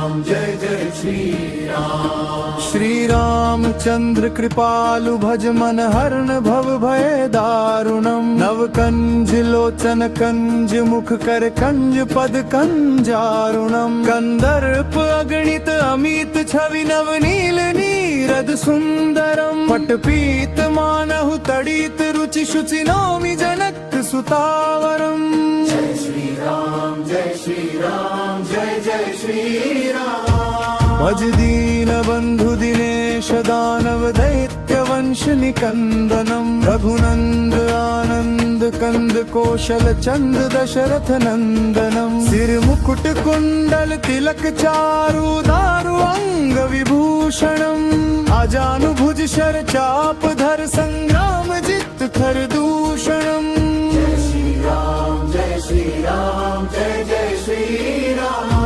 जय जय श्री राम। श्री रामचंद्र कृपालु भज मन हरण भव भय दारुणम। नव कंज लोचन कंज मुख कर कंज पद कंजारुणम। कंदर्प अगणित अमित छवि नव नील नीरद सुंदरम। पटपीत मानहु तड़ित रुचि शुचि नौमि जनक सुतावरम। जय श्री राम जय श्री राम जय जय श्री राम। भज दीन बंधु दिनेश दानव दैत्य वंश निकंदनम। रघुनंद आनंद कंद कौशल चंद दशरथ नंदनम। सिर मुकुट कुंडल तिलक चारु दारु अंग विभूषणम। आजानुभुज शर चाप धर संग्राम जित खर दूषणम। जय श्री राम जय श्री राम जय जय श्री राम।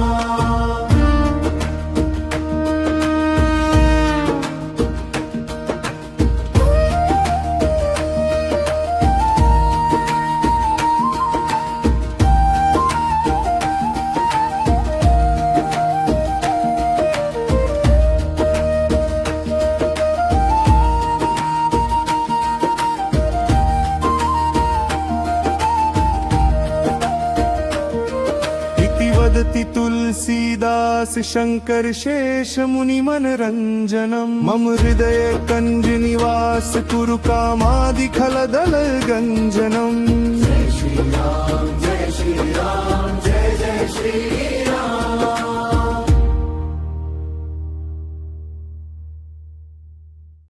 वदति तुलसीदास शंकर शेष मुनि मन रंजनम। मम हृदय कंज निवास कुरु कामादि खलदल गंजनम। जय श्री राम जय श्री राम जय जय श्री राम।